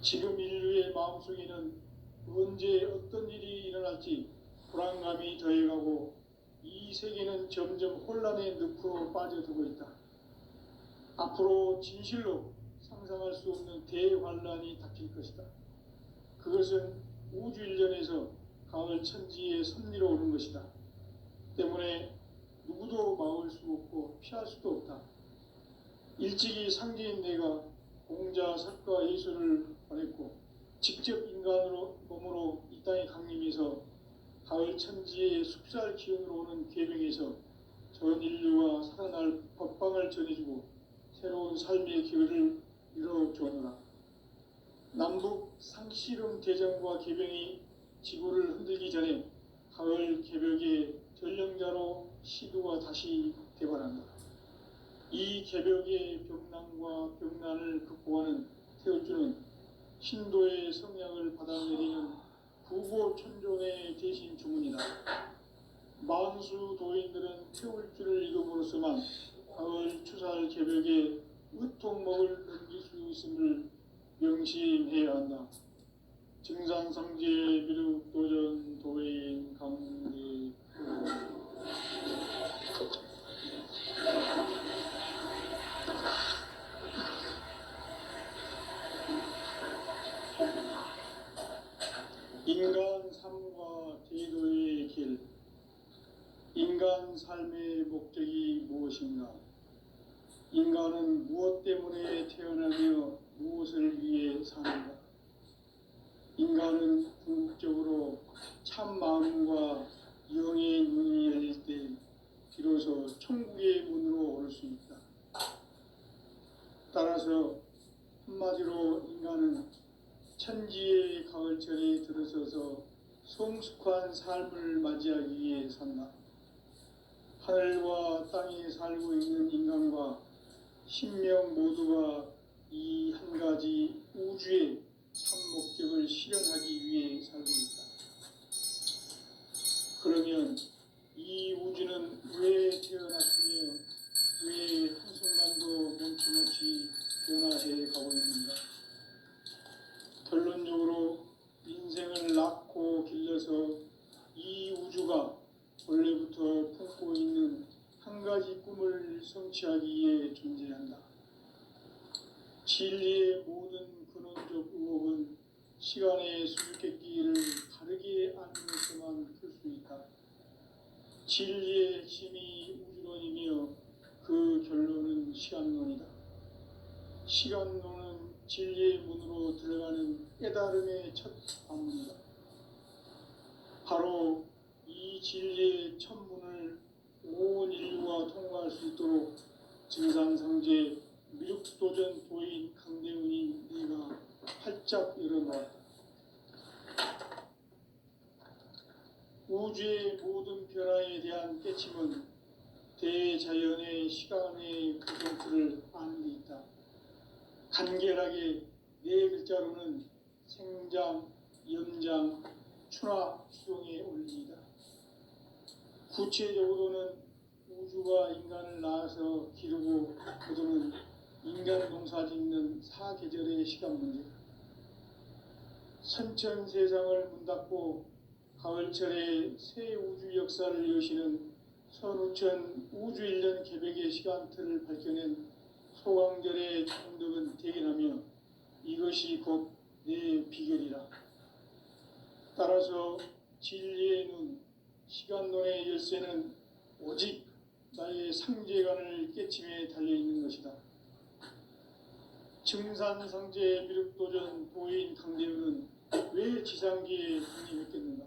지금 인류의 마음속에는 언제 어떤 일이 일어날지 불안감이 더해가고 이 세계는 점점 혼란의 늪으로 빠져들고 있다. 앞으로 진실로 상상할 수 없는 대환란이 닥칠 것이다. 그것은 우주 일련에서 가을 천지의 섭리로 오는 것이다. 때문에 누구도 막을 수 없고 피할 수도 없다. 일찍이 상제인 내가 공자, 석가, 예수를 보냈고 직접 인간으로 몸으로 이 땅에 강림해서 가을 천지의 숲살 기운으로 오는 계명에서 전 인류와 살아날 법방을 전해주고 새로운 삶의 기회를 이뤄주었노라. 남북 상씨름 대전과 계병이 지구를 흔들기 전에 가을 개벽의 전령자로 시두가 다시 대발한다. 이 개벽의 병난과 병난을 극복하는 태울주는 신도의 성약을 받아내리는 구보천존의 대신 주문이다. 만수 도인들은 태울주를 읽음으로써만 가을 추살 개벽의 의통목을 넘길 수 있음을 명심해야 한다. 증산상제 비륵 도전 도인 강대 인간 삶과 제도의 길. 인간 삶의 목적이 무엇인가? 인간은 무엇 때문에 태어나며 무엇을 위해 사는가? 인간은 궁극적으로 참 마음과 영의 눈이 열릴 때 비로소 천국의 문으로 오를 수 있다. 따라서 한마디로 인간은 천지의 가을철에 들어서서 성숙한 삶을 맞이하기 위해 산다. 하늘과 땅에 살고 있는 인간과 신명 모두가 이 한 가지 우주의 참 목적을 실현하기 위해 살고 있다. 그러면 이 우주는 왜 태어났으며 왜 한순간도 멈춤없이 변화해 가고 있는가? 결론적으로 인생을 낳고 길러서 이 우주가 원래부터 품고 있는 한 가지 꿈을 성취하기 위해 존재한다. 진리의 모든 근원적 의혹은 시간의 수수께끼를 다르게 알면서만 풀 수 있다. 진리의 핵심이 우주론이며 그 결론은 시간론이다. 시간론은 진리의 문으로 들어가는 깨달음의 첫 관문이다. 바로 이 진리의 첫 문을 온 인류가 통과할 수 있도록 증산상제 미륵도전 도인 강대훈이 네가 활짝 열어놓았다. 우주의 모든 변화에 대한 깨침은 대자연의 시간의 구성틀을 아는 데 있다. 간결하게 네 글자로는 생장, 염장, 추나, 추동의 원리이다. 구체적으로는 우주가 인간을 낳아서 기르고 거두는 인간 농사 짓는 사계절의 시간 문제다. 선천 세상을 문 닫고 가을철에 새 우주 역사를 여시는 선우천 우주일년 개벽의 시간틀을 밝혀낸 소강절의 총덕은 대견하며 이것이 곧 내 비결이라. 따라서 진리의 눈, 시간론의 열쇠는 오직 나의 상제관을 깨침에 달려있는 것이다. 증산상제 미륵도전 도인 강대훈은 왜 지상기에 강림했겠는가?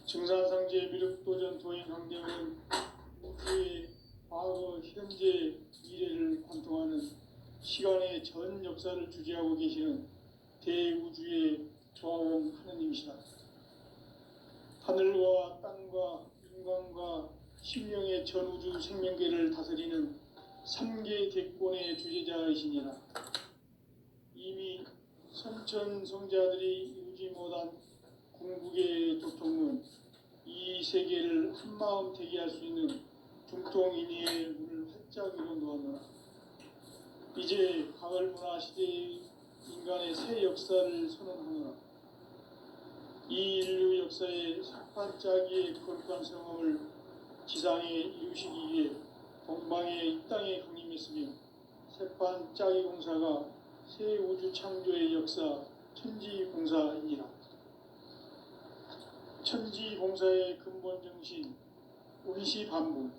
증산상제 미륵도전 도인 강대훈은 우주의 과거, 현재, 미래를 관통하는 시간의 전 역사를 주재하고 계시는 대우주의 조화원 하느님이시다. 하늘과 땅과 인간과 심령의 전우주 생명계를 다스리는 3계 대권의 주제자이시니라. 이미 선천성자들이 이루지 못한 궁극의 도통문, 이 세계를 한마음 되게 할 수 있는 중통인의의 문을 활짝 열어 놓았노라. 이제 가을 문화 시대의 인간의 새 역사를 선언하노라. 이 인류 역사의 반짝이의 거룩한 성함을 지상에 이루시기 위해 동방의 이 땅에 강림했으며 새반짝이 공사가 새 우주 창조의 역사 천지봉사이니라. 천지봉사의 근본 정신 운시반복.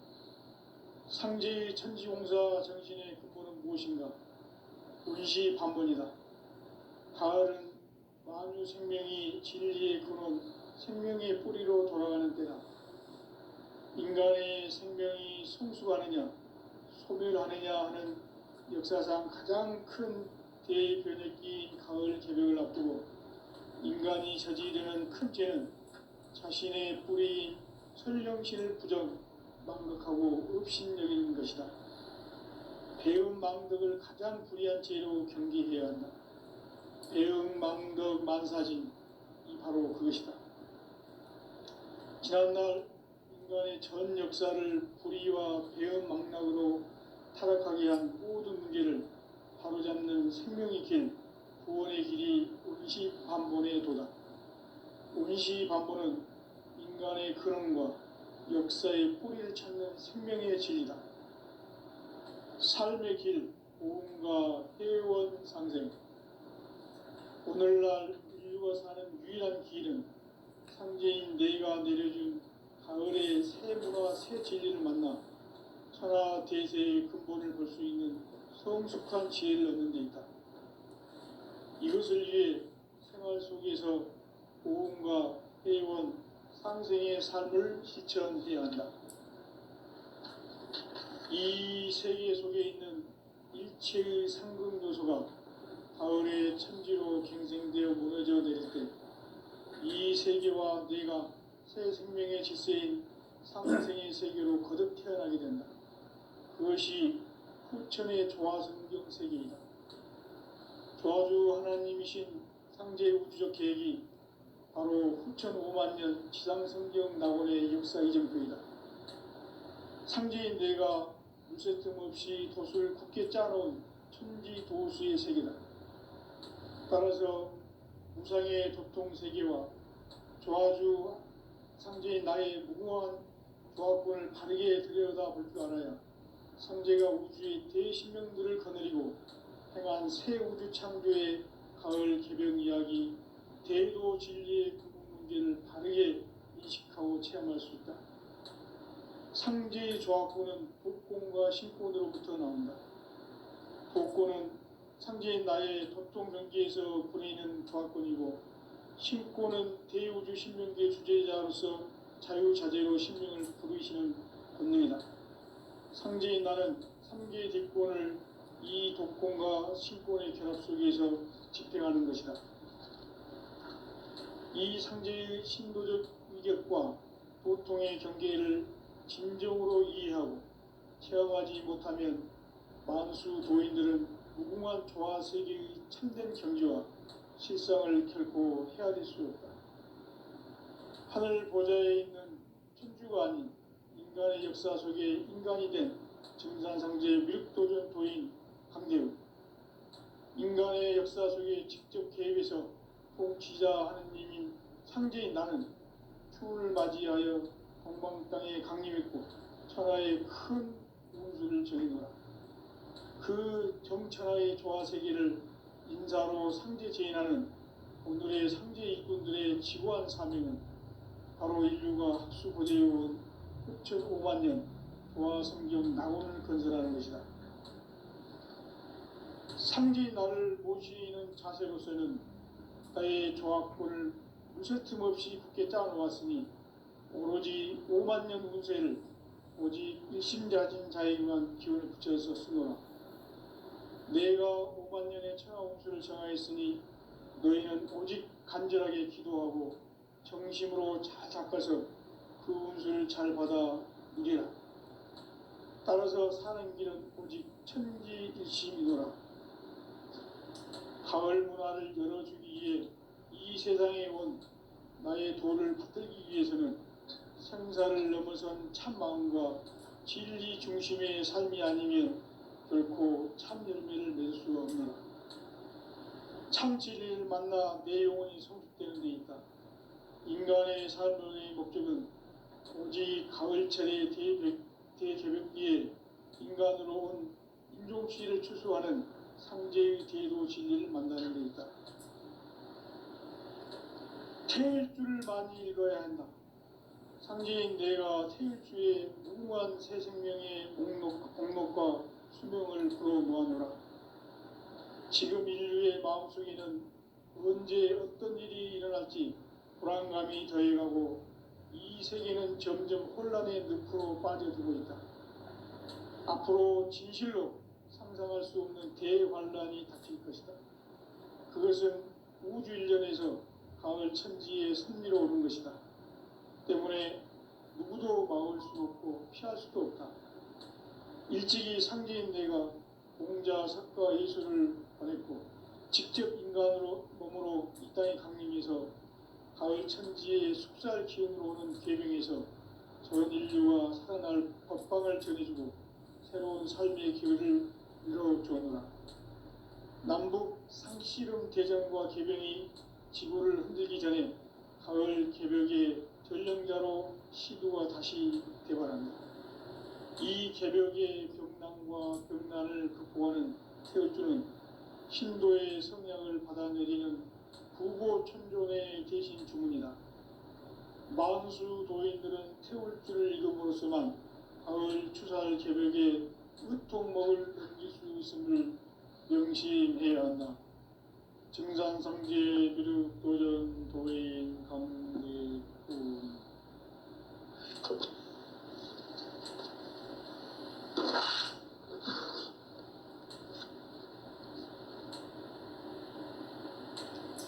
상제의 천지봉사 정신의 근본은 무엇인가? 운시반복이다. 가을은 만유 생명이 진리의 근원, 생명의 뿌리로 돌아가는 때다. 인간의 생명이 성숙하느냐, 소멸하느냐 하는 역사상 가장 큰 대변혁기인 가을 개벽을 앞두고 인간이 저지르는 큰 죄는 자신의 뿌리인 설령신을 부정, 망각하고 업신여기는 것이다. 배음 망덕을 가장 불의한 죄로 경계해야 한다. 배음 망덕 만사진이 바로 그것이다. 지난날 인간의 전 역사를 불의와 배음 망락으로 타락하게 한 모든 문제를 바로잡는 생명의 길, 구원의 길이 운시반본의 도다. 운시반본은 인간의 근원과 역사의 뿌리를 찾는 생명의 진리다. 삶의 길, 보험과 회원 상생. 오늘날 인류가 사는 유일한 길은 상제인 내가 내려준 가을의 새 문화, 새 진리를 만나 천하 대세의 근본을 볼 수 있는 성숙한 지혜를 얻는 데 있다. 이것을 위해 생활 속에서 보험과 회원, 상생의 삶을 실천해야 한다. 이 세계 속에 있는 일체의 상급 요소가 가을의 천지로 갱생되어 무너져 내릴 때 이 세계와 내가 새 생명의 질서인 상생의 세계로 거듭 태어나게 된다. 그것이 후천의 조화성경 세계이다. 조화주 하나님이신 상제 우주적 계획이 바로 후천 5만 년 지상성경 낙원의 역사 이전표이다. 상제인 내가 물새 틈 없이 도수를 굳게 짜놓은 천지 도수의 세계다. 따라서 무상의 도통 세계와 조화주 상제인 나의 무궁한 조화권을 바르게 들여다볼 줄 알아야 상제가 우주의 대신명들을 거느리고 행한 새 우주 창조의 가을 개벽 이야기, 대도 진리의 근본 문제를 바르게 인식하고 체험할 수 있다. 상제의 조화권은 복권과 신권으로부터 나온다. 복권은 상제인 나의 도통 경계에서 부리는 조화권이고, 신권은 대우주 신명계의 주제자로서 자유자재로 신명을 부르시는 권능이다. 상제인 나는 3개의 뒷권을 이 독권과 신권의 결합 속에서 집행하는 것이다. 이 상제의 신도적 위격과 도통의 경계를 진정으로 이해하고 체험하지 못하면 만수 도인들은 무궁한 조화 세계의 참된 경지와 실상을 결코 헤아릴 수 없다. 하늘 보좌에 있는 천주가 아닌 인간의 역사 속에 인간이 된 증산상제 밀도전 도인 강대우, 인간의 역사 속에 직접 개입해서 통치자 하느님인 상제인 나는 추운을 맞이하여 동방 땅에 강림했고 천하의 큰 운수를 정해놓으라. 그 정천하의 조화세계를 인사로 상제 제인하는 오늘의 상제 일꾼들의 지고한 사명은 바로 인류가 학수고대해온 6,5만 년 조화성경 낙원을 건설하는 것이다. 상제인 나를 모시는 자세로서는 나의 조화권을 물새틈 없이 굳게 짜놓았으니 오로지 5만 년 운세를 오직 일심자진 자에게만 기운을 붙여서 쓰노라. 내가 5만 년의 천하 운수를 정하였으니 너희는 오직 간절하게 기도하고 정심으로 잘 닦아서 그 운수를 잘 받아 누리라. 따라서 사는 길은 오직 천지일심이노라. 가을 문화를 열어주기 위해 이 세상에 온 나의 도를 붙들기 위해서는 생사를 넘어선 참마음과 진리 중심의 삶이 아니면 결코 참 열매를 맺을 수가 없노라. 참 진리를 만나 내 영혼이 성숙되는 데 있다. 인간의 삶의 목적은 오직 가을철의 대개벽기에 인간으로 온 인종치를 추수하는 상제의 대도 진리를 만나는 데 있다. 태일주를 많이 읽어야 한다. 상제인 내가 태일주의 무궁한 새 생명의 목록과 수명을 불어모아노라. 지금 인류의 마음속에는 언제 어떤 일이 일어날지 불안감이 더해가고 이 세계는 점점 혼란의 늪으로 빠져들고 있다. 앞으로 진실로 상상할 수 없는 대환란이 닥칠 것이다. 그것은 우주 일련에서 가을 천지에 선미로 오는 것이다. 때문에 누구도 막을 수 없고 피할 수도 없다. 일찍이 상제인 내가 공자, 석가, 예수를 보냈고 직접 인간으로 몸으로 이 땅에 강림해서 가을 천지의 숙살 기운으로 오는 계명에서 전 인류와 살아날 법방을 전해주고 새로운 삶의 기회를 열어주었노라. 남북 상씨름 대전과 개병이 지구를 흔들기 전에 가을 개벽의 전령자로 시두가 다시 대발한다. 이 개벽의 병난과 병난을 극복하는 태울주는 신도의 성향을 받아내리는 부고천존의 대신 주문이다. 만수 도인들은 태울주를 읽음으로써만 가을 추살 개벽의 으통목을 넘길 수 있음을 명심해야 한다. 증산상제 비륵 도전 도인 감대군.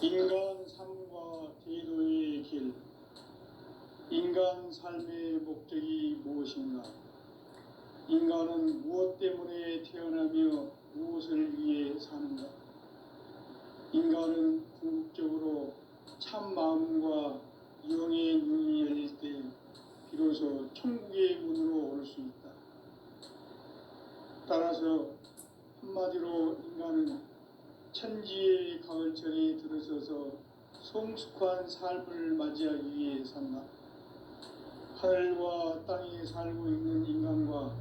인간 삶과 제도의 길. 인간 삶의 목적이 무엇인가? 인간은 무엇 때문에 태어나며 무엇을 위해 사는가? 인간은 궁극적으로 참 마음과 영의 눈이 열릴 때 비로소 천국의 문으로 올 수 있다. 따라서 한마디로 인간은 천지의 가을철에 들어서서 성숙한 삶을 맞이하기 위해 산다. 하늘과 땅에 살고 있는 인간과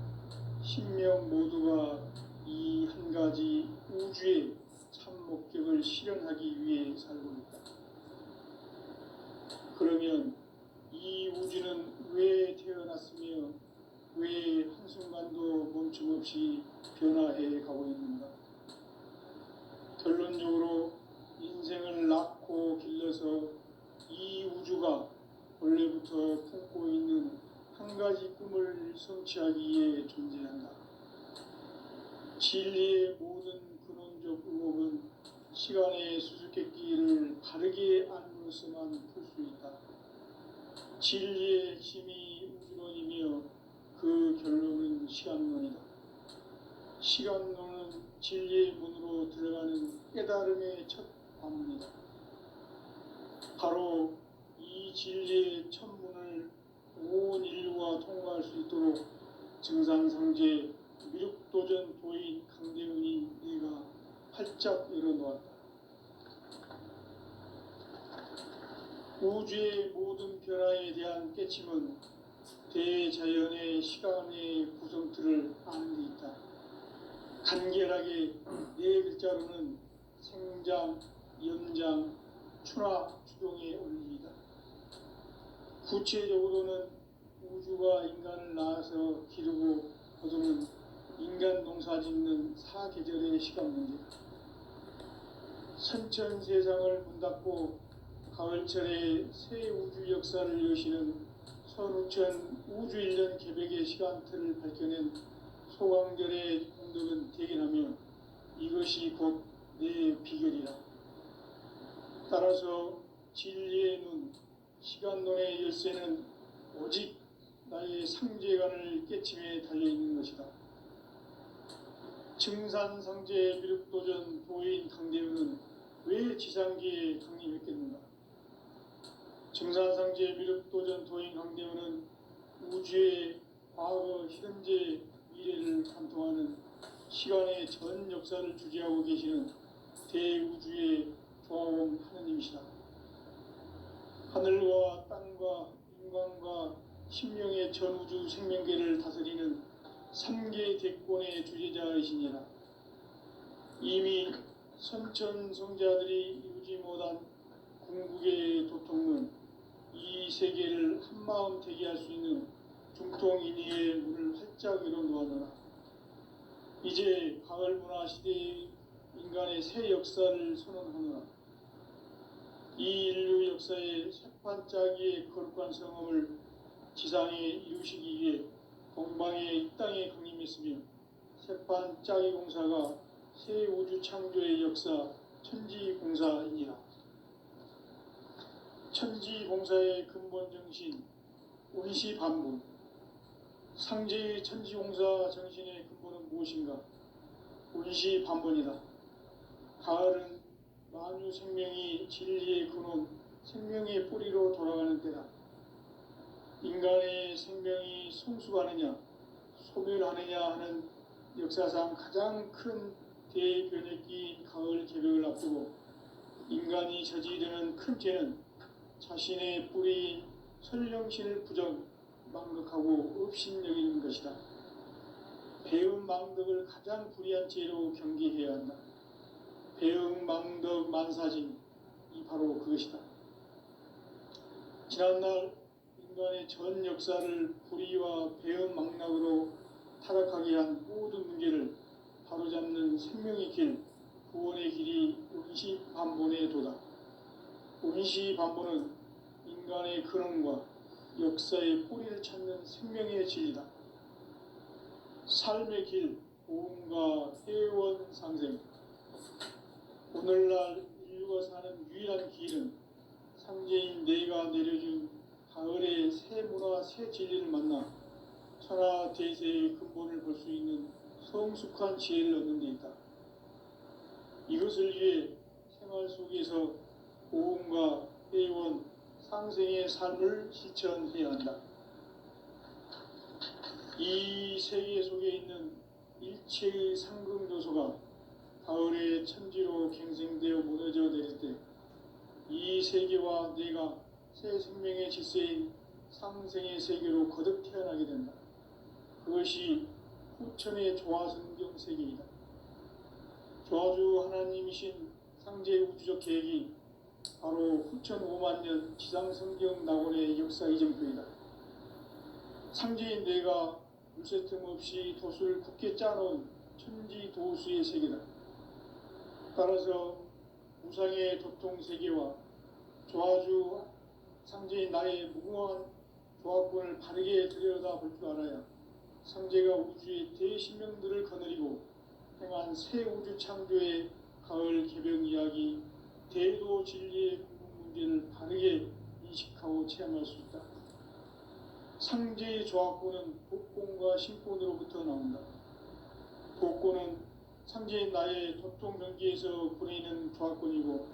신명 모두가 이 한 가지 우주의 참 목적을 실현하기 위해 살고 있다. 그러면 이 우주는 왜 태어났으며 왜 한순간도 멈춤없이 변화해 가고 있는가? 결론적으로 인생을 낳고 길러서 이 우주가 원래부터 품고 있는 한 가지 꿈을 성취하기 위해 존재한다. 진리의 모든 근원적 의혹은 시간의 수수께끼를 바르게 알므로서만 풀 수 있다. 진리의 핵심이 우주론이며 그 결론은 시간론이다. 시간론은 진리의 문으로 들어가는 깨달음의 첫 관문이다. 바로 이 진리의 첫 문을 온 인류가 통과할 수 있도록 증산상제 미륵도전 도인 강대훈이 네가 활짝 열어놓았다. 우주의 모든 변화에 대한 깨침은 대자연의 시간의 구성틀을 아는 데 있다. 간결하게 네 글자로는 생장, 연장, 추나 추동의 원리이다. 구체적으로는 우주가 인간을 낳아서 기르고 거두는 인간 농사 짓는 사계절의 시간 문제다. 선천 세상을 문 닫고 가을철에 새 우주 역사를 여시는 선우천 우주 1년 개벽의 시간틀을 밝혀낸 소강절의 공덕은 대견하며 이것이 곧 내 비결이라. 따라서 진리의 눈, 시간론의 열쇠는 오직 나의 상제관을 깨침에 달려있는 것이다. 증산상제 미륵도전 도인 강대훈은 왜 지상기에 강림했겠는가? 증산상제 미륵도전 도인 강대훈은 우주의 과거, 현재, 미래를 관통하는 시간의 전 역사를 주재하고 계시는 대우주의 조아온 하느님이시다. 하늘과 땅과 인간과 신명의 전우주 생명계를 다스리는 삼계 대권의 주제자이시니라. 이미 선천성자들이 이루지 못한 궁극의 도통은 이 세계를 한마음 되게 할 수 있는 중통인의의 문을 활짝 열어놓았노라. 이제 가을 문화 시대의 인간의 새 역사를 선언하노라. 이 인류 역사의 새판짜기의 거룩한 성험을 지상에 이루시기 위해 동방의 이 땅에 강림했으며 새판짜기 공사가 새 우주 창조의 역사 천지공사이니라. 천지공사의 근본 정신 운시반분. 상제의 천지공사 정신의 근본은 무엇인가? 운시반분이다. 가을은 만유 생명이 진리의 근원, 생명의 뿌리로 돌아가는 때다. 인간의 생명이 성숙하느냐, 소멸하느냐 하는 역사상 가장 큰 대변혁기인 가을 개벽을 앞두고 인간이 저지르는 큰 죄는 자신의 뿌리인 설령신을 망각하고 업신여기는 것이다. 배음 망덕을 가장 불의한 죄로 경계해야 한다. 배음 망덕 만사진이 바로 그것이다. 지난날 인간의 전 역사를 불의와 배음 망락으로 타락하게 한 모든 문제를 바로잡는 생명의 길, 구원의 길이 운시반본의 도다. 운시반본은 인간의 근원과 역사의 뿌리를 찾는 생명의 진리다. 삶의 길, 보험과 회원 상생. 오늘날 인류가 사는 유일한 길은 상제인 내가 내려준 가을의 새 문화, 새 진리를 만나 천하 대세의 근본을 볼 수 있는 성숙한 지혜를 얻는 데 있다. 이것을 위해 생활 속에서 보험과 회원, 상생의 삶을 실천해야 한다. 이 세계 속에 있는 일체의 상승조소가 가을의 천지로 갱생되어 무너져 내릴 때 이 세계와 내가 새 생명의 질서인 상생의 세계로 거듭 태어나게 된다. 그것이 후천의 조화성경 세계이다. 조화주 하나님이신 상제 우주적 계획이 바로 후천 5만 년 지상성경 낙원의 역사 이정표이다. 상제인 내가 물새 틈 없이 도수를 굳게 짜놓은 천지 도수의 세계다. 따라서 우상의 도통 세계와 조화주 상제인 나의 무궁한 조합권을 바르게 들여다볼 줄 알아야 상제가 우주의 대신명들을 거느리고 행한 새 우주 창조의 가을 개벽 이야기, 대도 진리의 궁극 문제를 바르게 인식하고 체험할 수 있다. 상제의 조합권은 복권과 신권으로부터 나온다. 복권은 상제인 나의 도통 경계에서 보내는 조합권이고,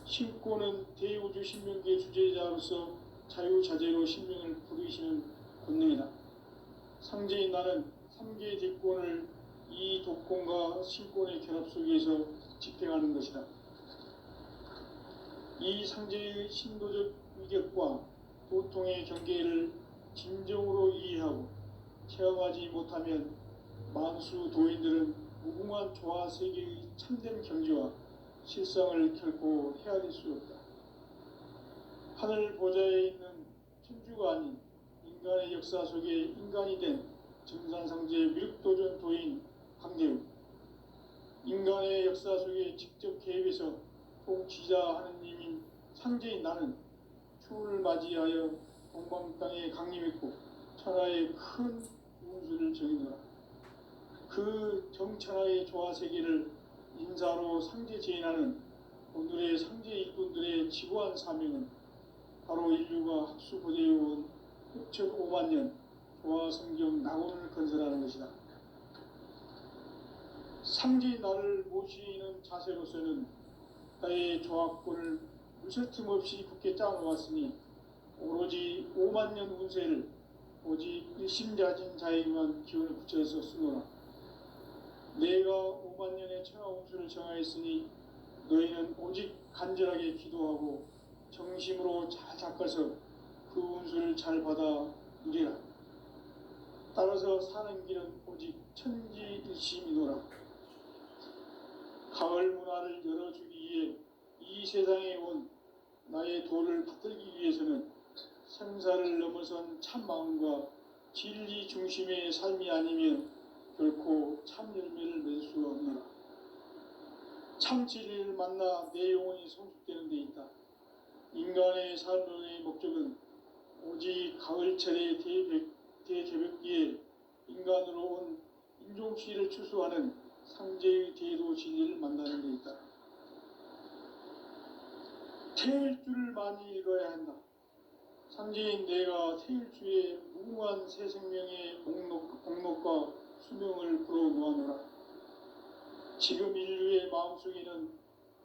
신권은 대우주 신명계의 주제자로서 자유자재로 신명을 부르시는 권능이다. 상제인 나는 3개의 대권을 이 독권과 신권의 결합 속에서 집행하는 것이다. 이 상제의 신도적 위격과 도통의 경계를 진정으로 이해하고 체험하지 못하면 만수 도인들은 무궁한 조화 세계의 참된 경지와 실상을 결코 헤아릴 수 없다. 하늘 보좌에 있는 천주가 아닌 인간의 역사 속에 인간이 된 정산상제 미륵도전 도인 강대우, 인간의 역사 속에 직접 개입해서 통치자 하느님인 상제인 나는 추운을 맞이하여 동방 땅에 강림했고 천하의 큰 운수를 정의노라. 그 정천하의 조화 세계를 인사로 상제 제인하는 오늘의 상제 일꾼들의 지구한 사명은 바로 인류가 학수고대해온 6,5만 년 조화 성경 낙원을 건설하는 것이다. 상제인 나를 모시는 자세로서는 나의 조합권을 물새틈 없이 굳게 짜놓았으니 오로지 5만 년 운세를 오직 일심자진 자에게만 기운을 붙여서 쓰노라. 내가 5만 년의 천하 운수를 정하였으니 너희는 오직 간절하게 기도하고 정심으로 잘 닦아서 그 운수를 잘 받아 누리라. 따라서 사는 길은 오직 천지일심이노라. 가을 문화를 열어주기 위해 이 세상에 온 나의 도를 받들기 위해서는 생사를 넘어선 참마음과 진리 중심의 삶이 아니면 결코 참 열매를 맺을 수 없노라. 참 진리를 만나 내 영혼이 성숙되는 데 있다. 인간의 삶의 목적은 오직 가을철의 대개벽기에 인간으로 온 인종시를 추수하는 상제의 대도 진리를 만나는 데 있다. 태일주를 많이 읽어야 한다. 상제인 내가 태일주의 무궁한 새 생명의 목록과 수명을 불어놓아노라. 지금 인류의 마음속에는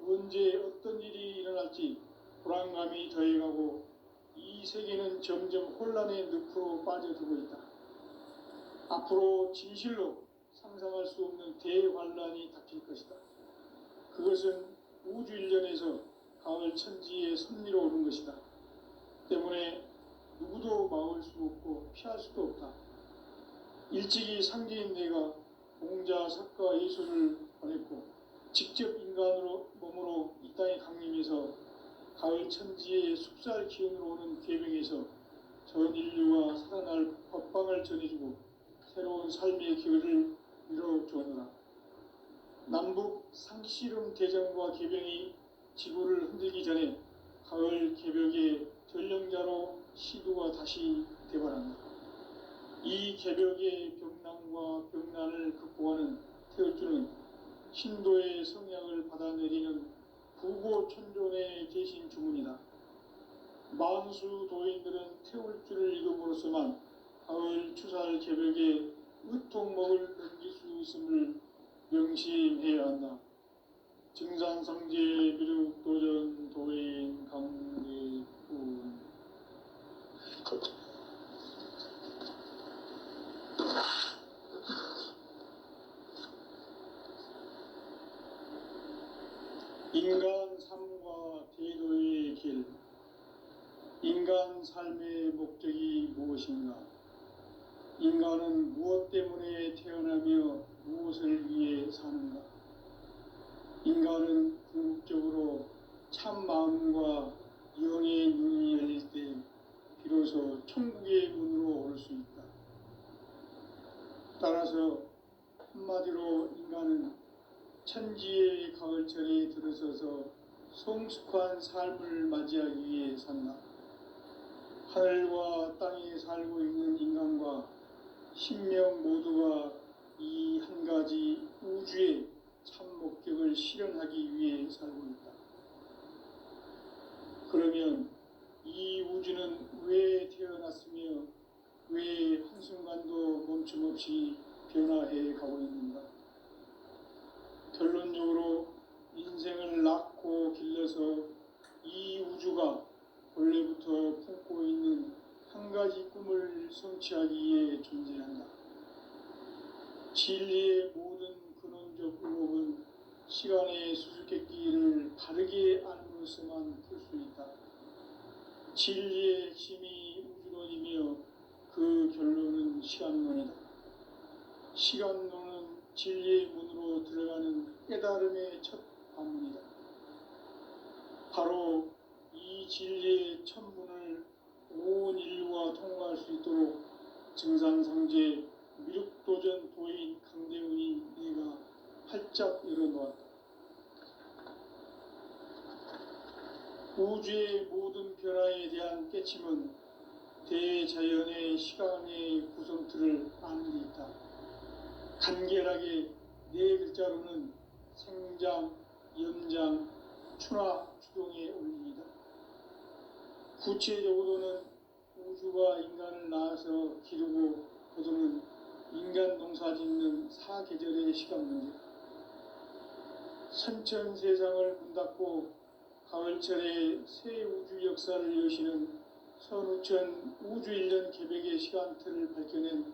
언제 어떤 일이 일어날지 불안감이 더해가고 이 세계는 점점 혼란의 늪으로 빠져들고 있다. 앞으로 진실로 상상할 수 없는 대환란이 닥칠 것이다. 그것은 우주 일련에서 가을 천지의 섭리로 오는 것이다. 때문에 누구도 막을 수 없고 피할 수도 없다. 일찍이 상제인 내가 공자, 석가, 예수를 보냈고 직접 인간으로 몸으로 이 땅에 강림해서 가을 천지의 숲살 기운으로 오는 계명에서 전 인류가 살아날 법방을 전해주고 새로운 삶의 길을 밀어주었노라. 남북 상씨름 대전과 계병이 지구를 흔들기 전에 가을 개벽의 전령자로 시두가 다시 대발한다. 이 개벽의 병난과 병난을 극복하는 태울주는 신도의 성향을 받아내리는 부고천존의 대신 주문이다. 만수 도인들은 태울주를 읽음으로써만 가을 추살 개벽의 으통목을 넘길 수 있음을 명심해야 한다. 증산상제 미륵도전 도인 강대군. 인간 삶과 대도의 길. 인간 삶의 목적이 무엇인가? 인간은 무엇 때문에 태어나며 무엇을 위해 사는가? 인간은 궁극적으로 참 마음과 영의 눈이 열릴 때 비로소 천국의 문으로 오를 수 있다. 따라서 한마디로 인간은 천지의 가을철에 들어서서 성숙한 삶을 맞이하기 위해 산다. 하늘과 땅에 살고 있는 인간과 신명 모두가 이 한 가지 우주의 참 목적을 실현하기 위해 살고 있다. 그러면 이 우주는 왜 태어났으며 왜 한순간도 멈춤없이 변화해 가고 있는가? 결론적으로 인생을 낳고 길러서 이 우주가 원래부터 품고 있는 한 가지 꿈을 성취하기 위해 존재한다. 진리의 모든 근원적 의혹은 시간의 수수께끼를 바르게 알므로서만 풀 수 있다. 진리의 핵심이 우주론이며 그 결론은 시간론이다. 시간론은 진리의 문으로 들어가는 깨달음의 첫 관문이다. 바로 이 진리의 첫 문을 온 인류가 통과할 수 있도록 증산상제 미륵도전 도인 강대훈이 내가 활짝 열어놓았다. 우주의 모든 변화에 대한 깨침은 대자연의 시간의 구성틀을 아는 데 있다. 간결하게 네 글자로는 생장, 연장, 추나 추동의 원리이다. 구체적으로는 우주가 인간을 낳아서 기르고 거두는 인간 농사 짓는 사계절의 시간 문제. 선천 세상을 문 닫고 가을철에 새 우주 역사를 여시는 선우천 우주일년 개벽의 시간틀을 밝혀낸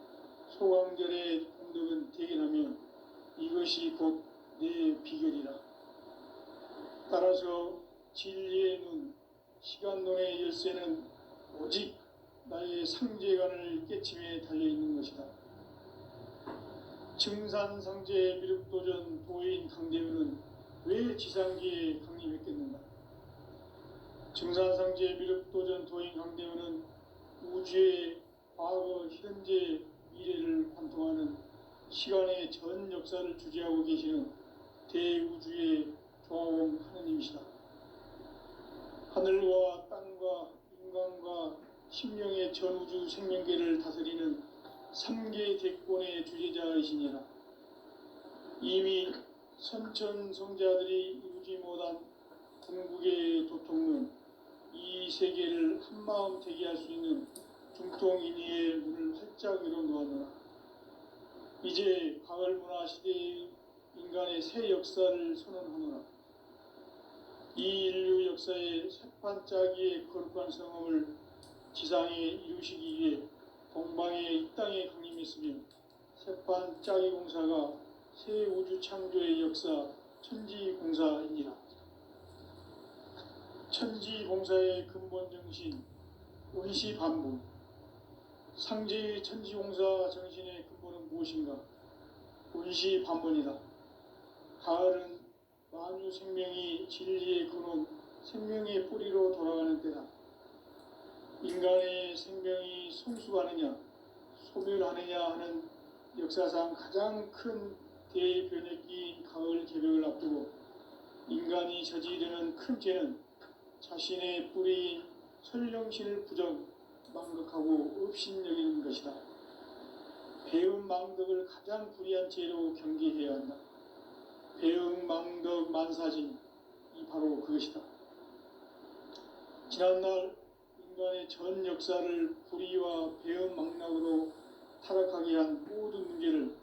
소강절의 공덕은 대견하며 이것이 곧 내 비결이라. 따라서 진리의 눈, 시간론의 열쇠는 오직 나의 상제관을 깨침에 달려있는 것이다. 증산상제 미륵도전 도인 강대우는 왜 지상기에 강림했겠는가? 증산상제 미륵도전 도인 강대우는 우주의 과거, 현재, 미래를 관통하는 시간의 전 역사를 주재하고 계시는 대우주의 조화원 하느님이시다. 하늘과 땅과 인간과 심령의 전우주 생명계를 다스리는 3개 대권의 주재자이시니라. 이미 선천성자들이 이루지 못한 궁극의 도통론, 이 세계를 한마음 되게 할 수 있는 중통인의의 문을 활짝 열어놓았노라. 이제 가을문화 시대의 인간의 새 역사를 선언하노라. 이 인류 역사의 새판짜기의 거룩한 성험을 지상에 이루시기 위해 동방의 이 땅에 강림했으며 새판짜기 공사가 새 우주 창조의 역사 천지공사이니라. 천지공사의 근본 정신 원시반복. 상제의 천지공사 정신의 근본은 무엇인가? 원시반복이다. 가을은 만유 생명이 진리의 근원, 생명의 뿌리로 돌아가는 때다. 인간의 생명이 성숙하느냐, 소멸하느냐 하는 역사상 가장 큰 대변혁기인 가을 개벽을 앞두고 인간이 저지르는 큰 죄는 자신의 뿌리인 설령신을 부정, 망덕하고 업신여기는 것이다. 배움 망덕을 가장 불의한 죄로 경계해야 한다. 배움 망덕 만사진, 이 바로 그것이다. 지난날 인간의 전 역사를 불의와 배움 망락으로 타락하게 한 모든 문제를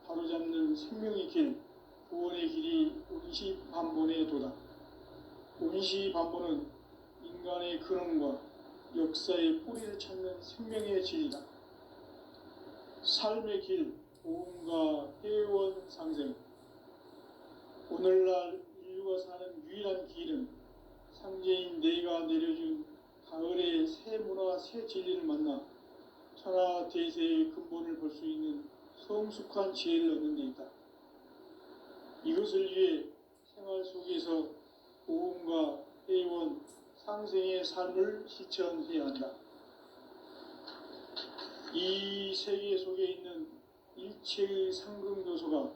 바로잡는 생명의 길, 구원의 길이 온시반본의 도다. 온시반본은 인간의 근원과 역사의 뿌리를 찾는 생명의 진리다. 삶의 길, 보험과 회원 상생. 오늘날 인류가 사는 유일한 길은 상제인 내가 내려준 가을의 새 문화, 새 진리를 만나 천하 대세의 근본을 볼 수 있는 성숙한 지혜를 얻는 데 있다. 이것을 위해 생활 속에서 보험과 회원, 상생의 삶을 실천해야 한다. 이 세계 속에 있는 일체의 상승도소가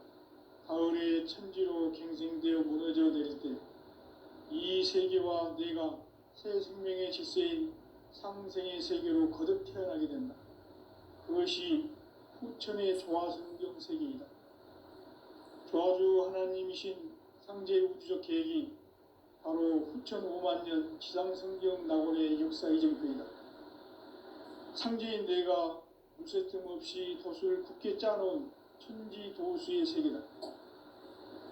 가을의 천지로 갱생되어 무너져 내릴 때 이 세계와 내가 새 생명의 질서인 상생의 세계로 거듭 태어나게 된다. 그것이 후천의 조화성경 세계이다. 조화주 하나님이신 상제 우주적 계획이 바로 후천 5만년 지상성경 낙원의 역사 이전표이다. 상제인 내가 물새틈 없이 도수를 굳게 짜놓은 천지도수의 세계다.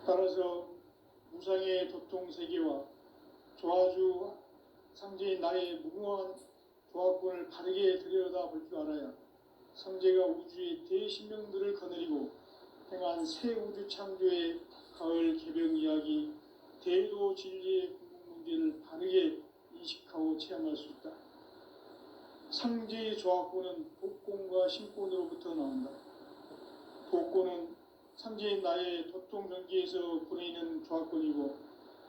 따라서 무상의 도통세계와 조화주 상제인 나의 무궁한 조화권을 바르게 들여다볼 줄 알아야 상제가 우주의 대신명들을 거느리고 행한 새 우주 창조의 가을 개벽 이야기, 대도 진리의 궁극 문제를 바르게 인식하고 체험할 수 있다. 상제의 조화권은 복권과 신권으로부터 나온다. 복권은 상제인 나의 도통경계에서 보내는 조화권이고,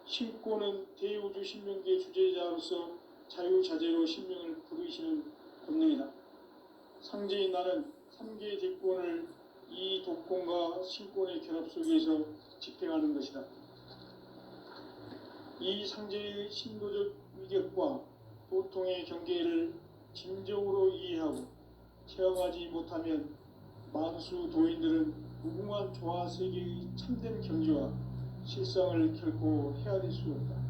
신권은 대우주 신명계 주제자로서 자유자재로 신명을 부르시는 권능이다. 상제인 나는 3개의 대권을 이 독권과 신권의 결합 속에서 집행하는 것이다. 이 상제의 신도적 위격과 도통의 경계를 진정으로 이해하고 체험하지 못하면 만수 도인들은 무궁한 조화세계의 참된 경지와 실상을 결코 헤아릴 수 없다.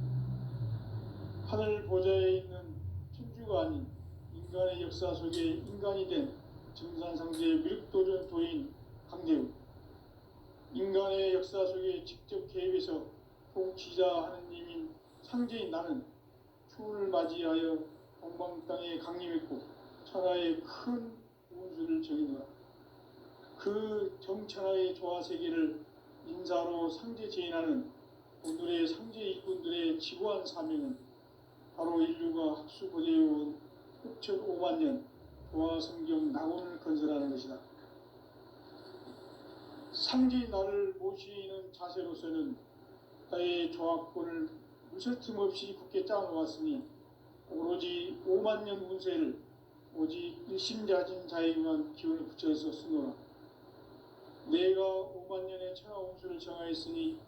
하늘 보좌에 있는 천주가 아닌 인간의 역사 속에 인간이 된 증산상제 미륵도전 도인 강대우, 인간의 역사 속에 직접 개입해서 통치자 하느님인 상제인 나는 추운을 맞이하여 동방 땅에 강림했고 천하의 큰 운수를 정해놓아 그 정천하의 조화세계를 인사로 상제 제인하는 오늘의 상제 일꾼들의 지구한 사명은 바로 인류가 학수고대해온 흑천 5만 년 도화성경 낙원을 건설하는 것이다. 상제의 나를 모시는 자세로서는 나의 조합권을 무설틈 없이 굳게 짜놓았으니 오로지 5만 년 운세를 오직 일심자진 자에게만 기운을 붙여서 쓰노라. 내가 5만 년의 천하 운수를 정하였으니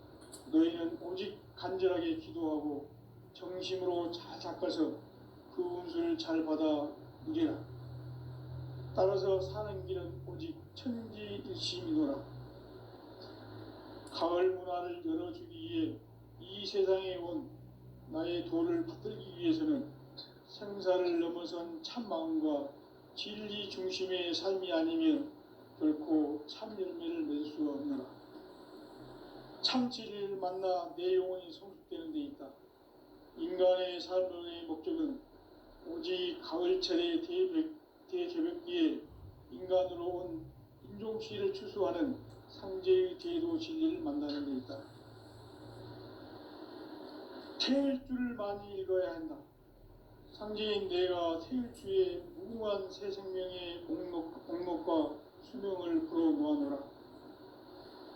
너희는 오직 간절하게 기도하고 정심으로 잘 닦아서 그 운수를 잘 받아 누리라. 따라서 사는 길은 오직 천지일심이노라. 가을 문화를 열어주기 위해 이 세상에 온 나의 도를 받들기 위해서는 생사를 넘어선 참마음과 진리 중심의 삶이 아니면 결코 참 열매를 맺을 수가 없노라. 참 진리를 만나 내 영혼이 성숙되는 데 있다. 인간의 삶의 목적은 오직 가을철의 대개벽기에 인간으로 온 인종시를 추수하는 상제의 대도 진리를 만나는 데 있다. 태일주를 많이 읽어야 한다. 상제인 내가 태일주의 무궁한 새 생명의 목록과 수명을 풀어놓아노라.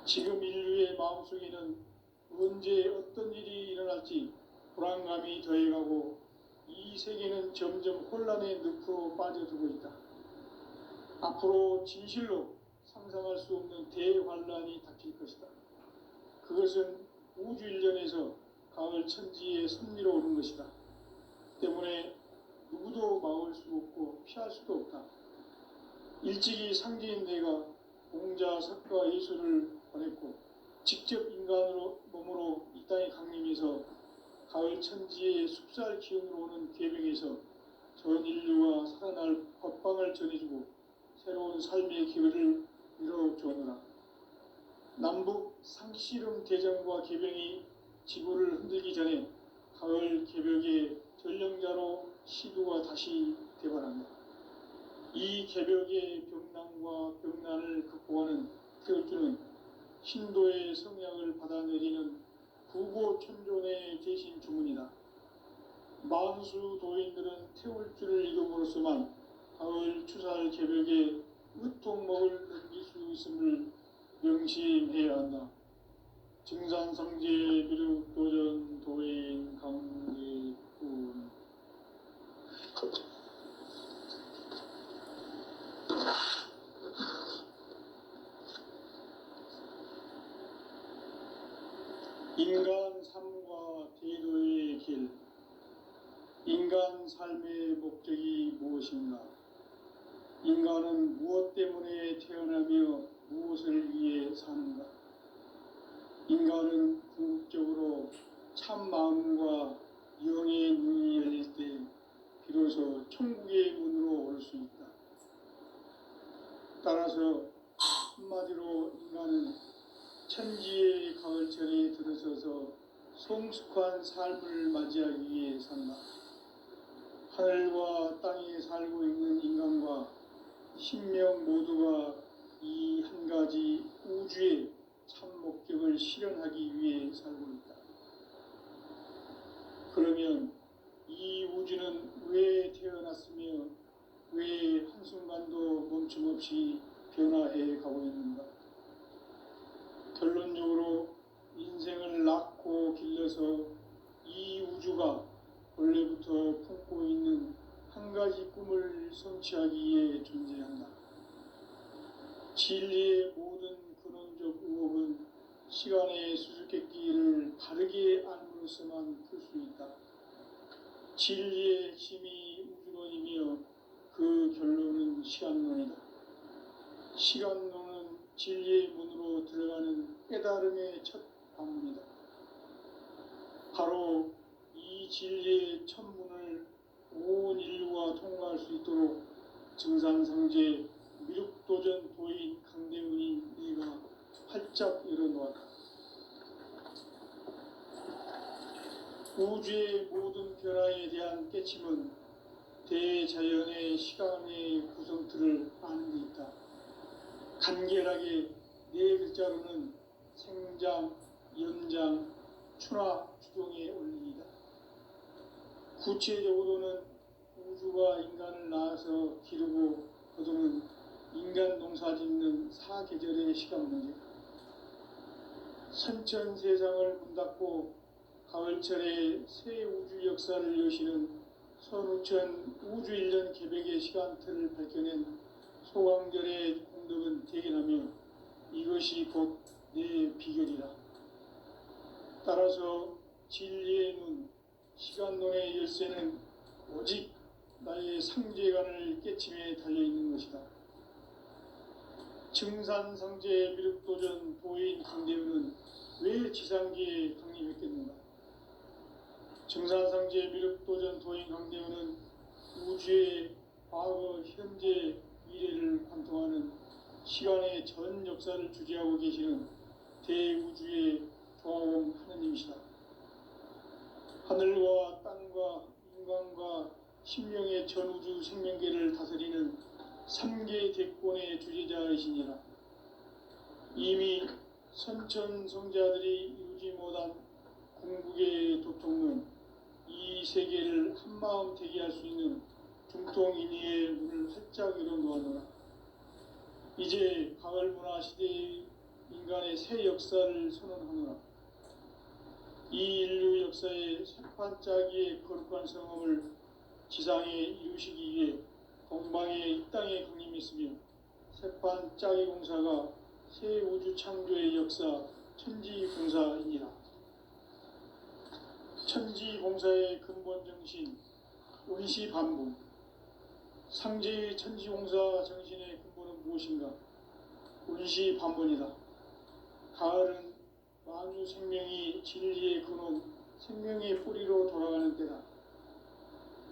지금 인류의 마음속에는 언제 어떤 일이 일어날지 불안감이 더해가고 이 세계는 점점 혼란의 늪으로 빠져들고 있다. 앞으로 진실로 상상할 수 없는 대환란이 닥칠 것이다. 그것은 우주 일련에서 가을 천지의 섭리로 오는 것이다. 때문에 누구도 막을 수 없고 피할 수도 없다. 일찍이 상제인 내가 공자, 석가, 예수를 보냈고 직접 인간으로 몸으로 이 땅에 강림해서 가을 천지의 숲살 기운으로 오는 계명에서 전 인류가 살아날 법방을 전해주고 새로운 삶의 기회를 이뤄주었노라. 남북 상씨름 대전과 계병이 지구를 흔들기 전에 가을 개벽의 전령자로 시두가 다시 대발한다. 이 개벽의 병난과 병난을 극복하는 태울주는 신도의 성향을 받아내리는 구고천존의 대신 주문이다. 만수 도인들은 태울주를 읽음으로써만 가을 추살 개벽의 으통목을 넘길 수 있음을 명심해야 한다. 증산성제 비륵도전 도인 강대군. 인간 삶과 대도의 길. 인간 삶의 목적이 무엇인가? 인간은 무엇 때문에 태어나며 무엇을 위해 사는가? 인간은 궁극적으로 참 마음과 영의 눈이 열릴 때 비로소 천국의 문으로 올 수 있다. 따라서 한마디로 인간은 천지의 가을철에 들어서서 성숙한 삶을 맞이하기 위해 산다. 하늘과 땅에 살고 있는 인간과 신명 모두가 이 한 가지 우주의 참 목적을 실현하기 위해 살고 있다. 그러면 이 우주는 왜 태어났으며 왜 한순간도 멈춤없이 변화해 가고 있는가? 결론적으로 인생을 낳고 길러서 이 우주가 원래부터 품고 있는 한 가지 꿈을 성취하기 위해 존재한다. 진리의 모든 근원적 의혹은 시간의 수수께끼를 바르게 알므로서만 풀 수 있다. 진리의 핵심이 우주론이며 그 결론은 시간론이다. 시간론은 진리의 문으로 들어가는 깨달음의 첫 방문이다. 바로 이 진리의 첫 문을 온 인류가 통과할 수 있도록 증산상제 미륵도전 도인 강대훈이 네가 활짝 열어놓았다. 우주의 모든 변화에 대한 깨침은 대자연의 시간의 구성틀을 아는 데 있다. 간결하게 네 글자로는 생장, 연장, 추나 주동에 올리이다. 구체적으로는 우주가 인간을 낳아서 기르고 거두는 인간 농사 짓는 사계절의 시간 문제, 선천 세상을 문 닫고 가을철에 새 우주 역사를 여시는 선우천 우주일년 개백의 시간틀을 밝혀낸 소강절의 공덕은 대견하며 이것이 곧 내 비결이라. 따라서 진리의 눈, 시간론의 열쇠는 오직 나의 상제관을 깨침에 달려있는 것이다. 증산상제 미륵도전 도인 강대우는 왜 지상기에 강림했겠는가? 증산상제 미륵도전 도인 강대우는 우주의 과거, 현재, 미래를 관통하는 시간의 전 역사를 주재하고 계시는 대우주의 조화원 하느님이시다. 하늘과 땅과 인간과 신명의 전우주 생명계를 다스리는 3개 대권의 주재자이시니라. 이미 선천 성자들이 이루지 못한 궁극의 도통론, 이 세계를 한마음 되게 할 수 있는 중통인의의 문을 활짝 열어놓아노라. 이제 가을 문화 시대의 인간의 새 역사를 선언하노라. 이 인류 역사의 새판짜기의 거룩한 성험을 지상에 이루시기 위해 동방의 이 땅에 강림했으며 새판짜기 공사가 새 우주 창조의 역사 천지봉사이니라. 천지봉사의 근본 정신 운시반복. 상제의 천지봉사 정신의 근본은 무엇인가? 운시반복이다. 가을은 만유 생명이 진리의 근원, 생명의 뿌리로 돌아가는 때다.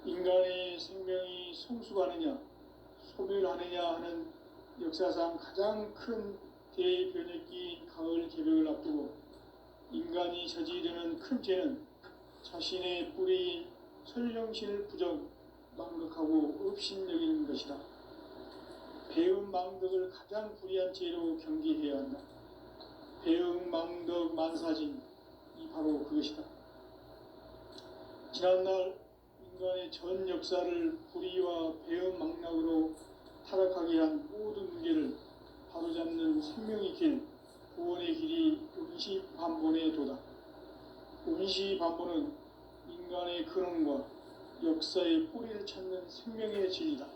인간의 생명이 성숙하느냐, 소멸하느냐 하는 역사상 가장 큰 대변혁기인 가을 개벽을 앞두고 인간이 저지르는 큰 죄는 자신의 뿌리인 설령신을 부정, 망극하고 업신여기는 것이다. 배음 망덕을 가장 불의한 죄로 경계해야 한다. 배음 망덕 만사진, 이 바로 그것이다. 지난날 인간의 전 역사를 불의와 배음 망락으로 타락하게 한 모든 문제를 바로잡는 생명의 길, 구원의 길이 운시반본의 도다. 운시반본은 인간의 근원과 역사의 뿌리를 찾는 생명의 진리다.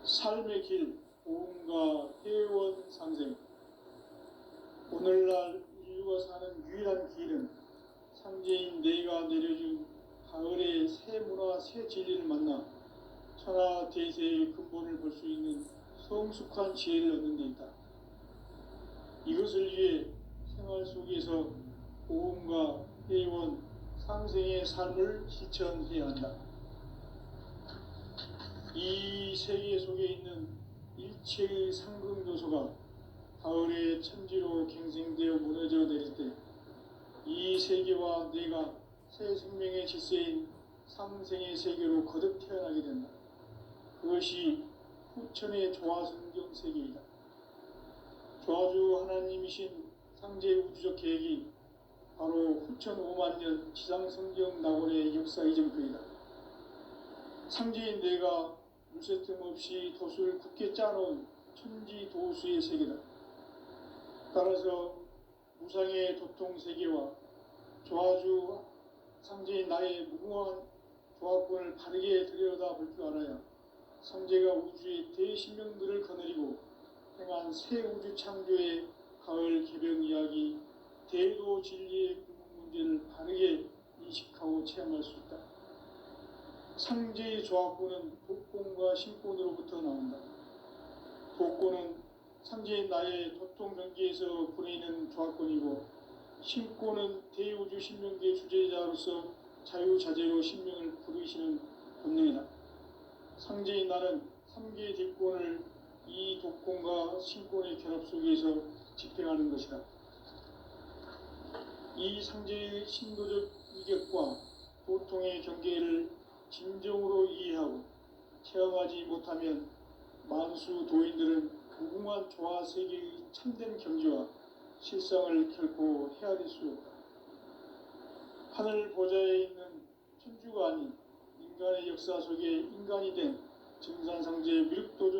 삶의 길, 보험과 회원 상생. 오늘날 인류가 사는 유일한 길은 상제인 내가 내려준 가을의 새 문화, 새 진리를 만나 천하 대세의 근본을 볼 수 있는 성숙한 지혜를 얻는 데 있다. 이것을 위해 생활 속에서 보험과 회원, 상생의 삶을 실천해야 한다. 이 세계 속에 있는 일체의 상금 요소가 가을의 천지로 갱생되어 무너져 내릴 때 이 세계와 내가 새 생명의 질서인 상생의 세계로 거듭 태어나게 된다. 그것이 후천의 조화성경 세계이다. 조화주 하나님이신 상제 우주적 계획이 바로 후천 5만년 지상성경 낙원의 역사 이전편이다. 상제인 내가 물새틈 없이 도수를 굳게 짜놓은 천지 도수의 세계다. 따라서 무상의 도통 세계와 조화주 상제인 나의 무궁한 조합권을 바르게 들여다볼 줄 알아야 상제가 우주의 대신명들을 거느리고 행한 새 우주 창조의 가을 개벽 이야기, 대도 진리의 궁극 문제를 바르게 인식하고 체험할 수 있다. 상제의 조합권은 독권과 신권으로부터 나온다. 독권은 상제인 나의 도통 경계에서 보내는 조합권이고, 신권은 대우주 신명계 주제자로서 자유자재로 신명을 부르시는 본능이다. 상제인 나는 3개의 뒷권을 이 독권과 신권의 결합 속에서 집행하는 것이다. 이 상제의 신도적 위격과 도통의 경계를 진정으로 이해하고 체험하지 못하면 만수 도인들은 무궁한 조화 세계의 참된 경지와 실상을 결코 헤아릴 수 없다. 하늘 보좌에 있는 천주가 아닌 인간의 역사 속에 인간이 된 증산상제의 미륵도주